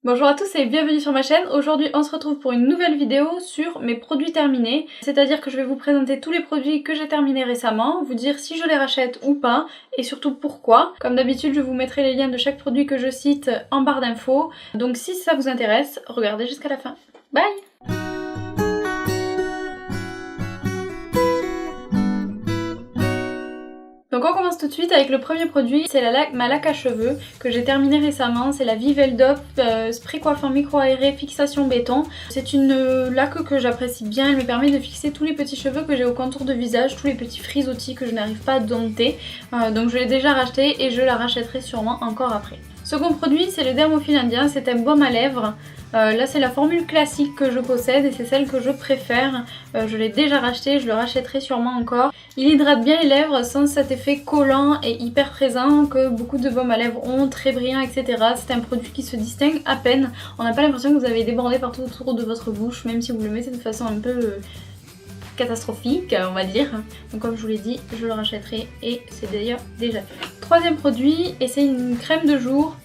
Bonjour à tous et bienvenue sur ma chaîne. Aujourd'hui on se retrouve pour une nouvelle vidéo sur mes produits terminés. C'est-à-dire que je vais vous présenter tous les produits que j'ai terminés récemment, vous dire si je les rachète ou pas et surtout pourquoi. Comme d'habitude je vous mettrai les liens de chaque produit que je cite en barre d'infos. Donc si ça vous intéresse, regardez jusqu'à la fin. Bye! Donc on commence tout de suite avec le premier produit, c'est ma laque à cheveux que j'ai terminée récemment, c'est la Viveldop Spray Coiffant Micro Aéré Fixation Béton. C'est une laque que j'apprécie bien, elle me permet de fixer tous les petits cheveux que j'ai au contour de visage, tous les petits frisottis que je n'arrive pas à dompter. Donc je l'ai déjà racheté et je la rachèterai sûrement encore après. Second produit, c'est le Dermophile Indien, c'est un baume à lèvres. Là c'est la formule classique que je possède et c'est celle que je préfère. Je l'ai déjà racheté, je le rachèterai sûrement encore. Il hydrate bien les lèvres sans cet effet collant et hyper présent que beaucoup de baumes à lèvres ont, très brillant, etc. C'est un produit qui se distingue à peine. On n'a pas l'impression que vous avez débordé partout autour de votre bouche, même si vous le mettez de façon un peu catastrophique, on va dire. Donc comme je vous l'ai dit, je le rachèterai et c'est d'ailleurs déjà fait. Troisième produit, et c'est une crème de jour.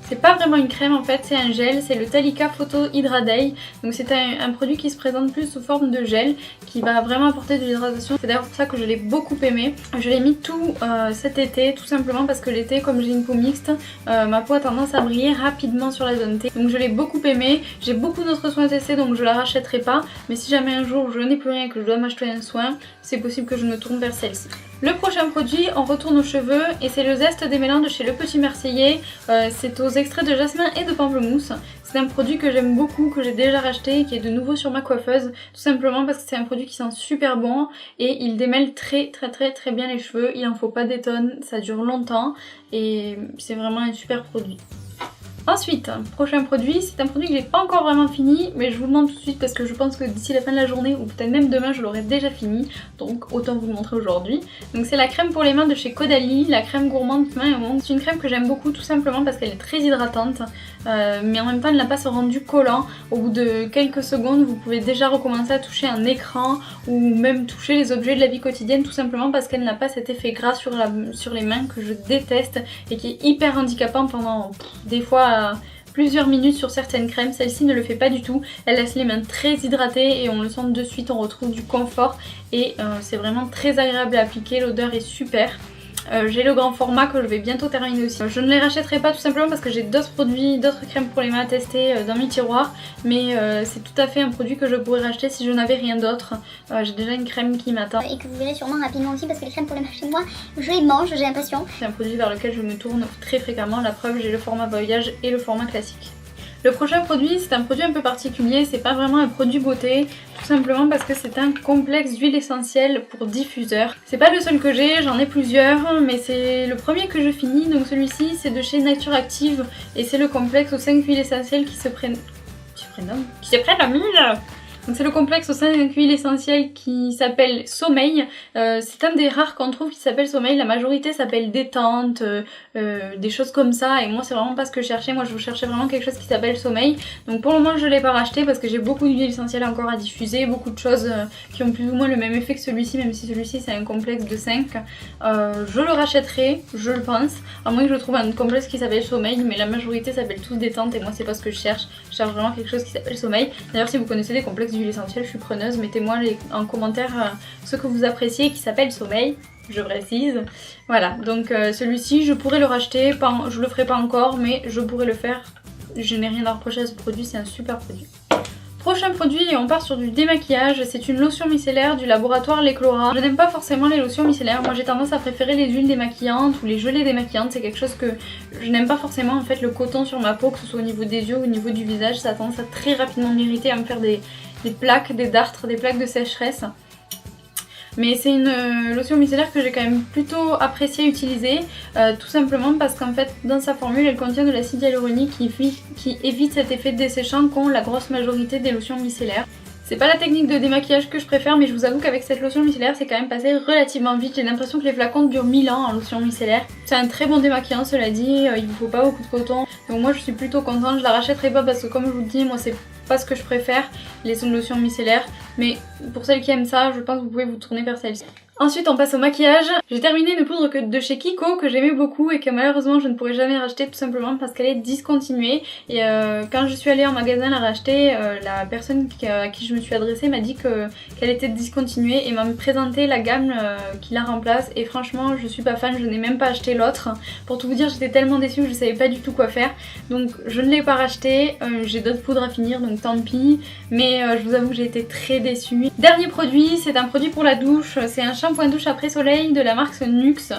C'est pas vraiment une crème en fait, c'est un gel, c'est le Talika Photo Hydra Day. Donc c'est un produit qui se présente plus sous forme de gel, qui va vraiment apporter de l'hydratation. C'est d'ailleurs pour ça que je l'ai beaucoup aimé. Je l'ai mis tout cet été, tout simplement parce que l'été, comme j'ai une peau mixte, ma peau a tendance à briller rapidement sur la zone T. Donc je l'ai beaucoup aimé. J'ai beaucoup d'autres soins testés donc je la rachèterai pas. Mais si jamais un jour je n'ai plus rien et que je dois m'acheter un soin, c'est possible que je me tourne vers celle-ci. Le prochain produit, on retourne aux cheveux et c'est le Zeste Démêlant de chez Le Petit Marseillais. C'est aux extraits de jasmin et de pamplemousse. C'est un produit que j'aime beaucoup, que j'ai déjà racheté et qui est de nouveau sur ma coiffeuse. Tout simplement parce que c'est un produit qui sent super bon et il démêle très bien les cheveux. Il en faut pas des tonnes, ça dure longtemps et c'est vraiment un super produit. Ensuite, prochain produit, c'est un produit que j'ai pas encore vraiment fini, mais je vous le montre tout de suite parce que je pense que d'ici la fin de la journée ou peut-être même demain je l'aurai déjà fini, donc autant vous le montrer aujourd'hui. Donc c'est la crème pour les mains de chez Caudalie, la crème gourmande main et ongle. C'est une crème que j'aime beaucoup tout simplement parce qu'elle est très hydratante, mais en même temps elle n'a pas ce rendu collant. Au bout de quelques secondes vous pouvez déjà recommencer à toucher un écran ou même toucher les objets de la vie quotidienne tout simplement parce qu'elle n'a pas cet effet gras sur les mains que je déteste et qui est hyper handicapant pendant des fois plusieurs minutes sur certaines crèmes. Celle-ci ne le fait pas du tout, elle laisse les mains très hydratées et on le sent de suite, on retrouve du confort et c'est vraiment très agréable à appliquer, l'odeur est super. J'ai le grand format que je vais bientôt terminer aussi. Je ne les rachèterai pas tout simplement parce que j'ai d'autres produits, d'autres crèmes pour les mains à tester dans mes tiroirs, mais c'est tout à fait un produit que je pourrais racheter si je n'avais rien d'autre. J'ai déjà une crème qui m'attend. Et que vous verrez sûrement rapidement aussi parce que les crèmes pour les mains chez moi, je les mange, j'ai l'impression. C'est un produit vers lequel je me tourne très fréquemment, la preuve j'ai le format voyage et le format classique. Le prochain produit, c'est un produit un peu particulier, c'est pas vraiment un produit beauté, tout simplement parce que c'est un complexe d'huile essentielle pour diffuseur. C'est pas le seul que j'ai, j'en ai plusieurs, mais c'est le premier que je finis, donc celui-ci c'est de chez Nature Active et c'est le complexe aux 5 huiles essentielles qui se prennent à 1000. Donc c'est le complexe aux 5 huiles essentielles qui s'appelle Sommeil. C'est un des rares qu'on trouve qui s'appelle Sommeil. La majorité s'appelle Détente, des choses comme ça. Et moi c'est vraiment pas ce que je cherchais. Moi je cherchais vraiment quelque chose qui s'appelle Sommeil. Donc pour le moment je l'ai pas racheté parce que j'ai beaucoup d'huiles essentielles encore à diffuser. Beaucoup de choses qui ont plus ou moins le même effet que celui-ci. Même si celui-ci c'est un complexe de 5. Je le rachèterai, je le pense. À moins que je trouve un complexe qui s'appelle Sommeil. Mais la majorité s'appelle tous Détente. Et moi c'est pas ce que je cherche. Je cherche vraiment quelque chose qui s'appelle Sommeil. D'ailleurs si vous connaissez des complexes d'huile essentielle, je suis preneuse, mettez-moi en commentaire ce que vous appréciez qui s'appelle Sommeil, je précise. Voilà, donc celui-ci je pourrais le racheter, je le ferai pas encore mais je pourrais le faire, je n'ai rien à reprocher à ce produit, c'est un super produit. Prochain produit et on part sur du démaquillage, c'est une lotion micellaire du laboratoire L'Eclora. Je n'aime pas forcément les lotions micellaires, moi j'ai tendance à préférer les huiles démaquillantes ou les gelées démaquillantes, c'est quelque chose que je n'aime pas forcément en fait, le coton sur ma peau, que ce soit au niveau des yeux ou au niveau du visage, ça a tendance à très rapidement m'irriter, à me faire des plaques, des dartres, des plaques de sécheresse. Mais c'est une lotion micellaire que j'ai quand même plutôt apprécié utiliser, tout simplement parce qu'en fait dans sa formule elle contient de l'acide hyaluronique qui évite cet effet desséchant qu'ont la grosse majorité des lotions micellaires. C'est pas la technique de démaquillage que je préfère, mais je vous avoue qu'avec cette lotion micellaire c'est quand même passé relativement vite. J'ai l'impression que les flacons durent 1000 ans en lotion micellaire. C'est un très bon démaquillant, cela dit, il vous faut pas beaucoup de coton. Donc moi je suis plutôt contente, je la rachèterai pas parce que comme je vous le dis, moi c'est pas ce que je préfère, les lotions micellaires. mais pour celles qui aiment ça, je pense que vous pouvez vous tourner vers celle-ci. Ensuite on passe au maquillage. J'ai terminé une poudre de chez Kiko que j'aimais beaucoup et que malheureusement je ne pourrais jamais racheter tout simplement parce qu'elle est discontinuée. Et quand je suis allée en magasin la racheter, la personne à qui je me suis adressée m'a dit qu'elle était discontinuée et m'a présenté la gamme qui la remplace. Et franchement je suis pas fan, je n'ai même pas acheté l'autre. Pour tout vous dire, j'étais tellement déçue que je savais pas du tout quoi faire. Donc je ne l'ai pas racheté, j'ai d'autres poudres à finir donc tant pis. Mais je vous avoue que j'ai été très déçue. Dernier produit, c'est un produit pour la douche, c'est un shampoing douche après soleil de la marque Nuxe.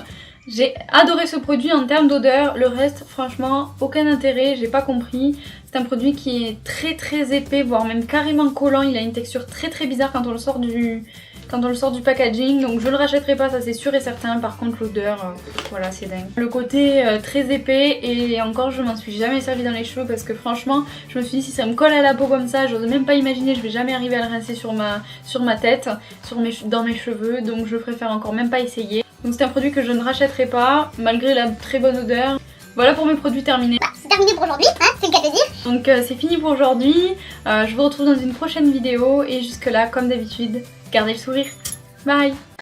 J'ai adoré ce produit en termes d'odeur, le reste franchement aucun intérêt, j'ai pas compris. C'est un produit qui est très épais, voire même carrément collant, il a une texture très bizarre quand on le sort du packaging, donc je le rachèterai pas, ça c'est sûr et certain. Par contre l'odeur, voilà, c'est dingue. Le côté très épais, et encore je m'en suis jamais servi dans les cheveux parce que franchement je me suis dit si ça me colle à la peau comme ça, j'ose même pas imaginer, je vais jamais arriver à le rincer sur ma tête, dans mes cheveux, donc je préfère encore même pas essayer. Donc c'est un produit que je ne rachèterai pas malgré la très bonne odeur. Voilà pour mes produits terminés. Voilà, c'est terminé pour aujourd'hui, hein, c'est le cas de dire. Donc c'est fini pour aujourd'hui, je vous retrouve dans une prochaine vidéo et jusque là comme d'habitude, gardez le sourire. Bye.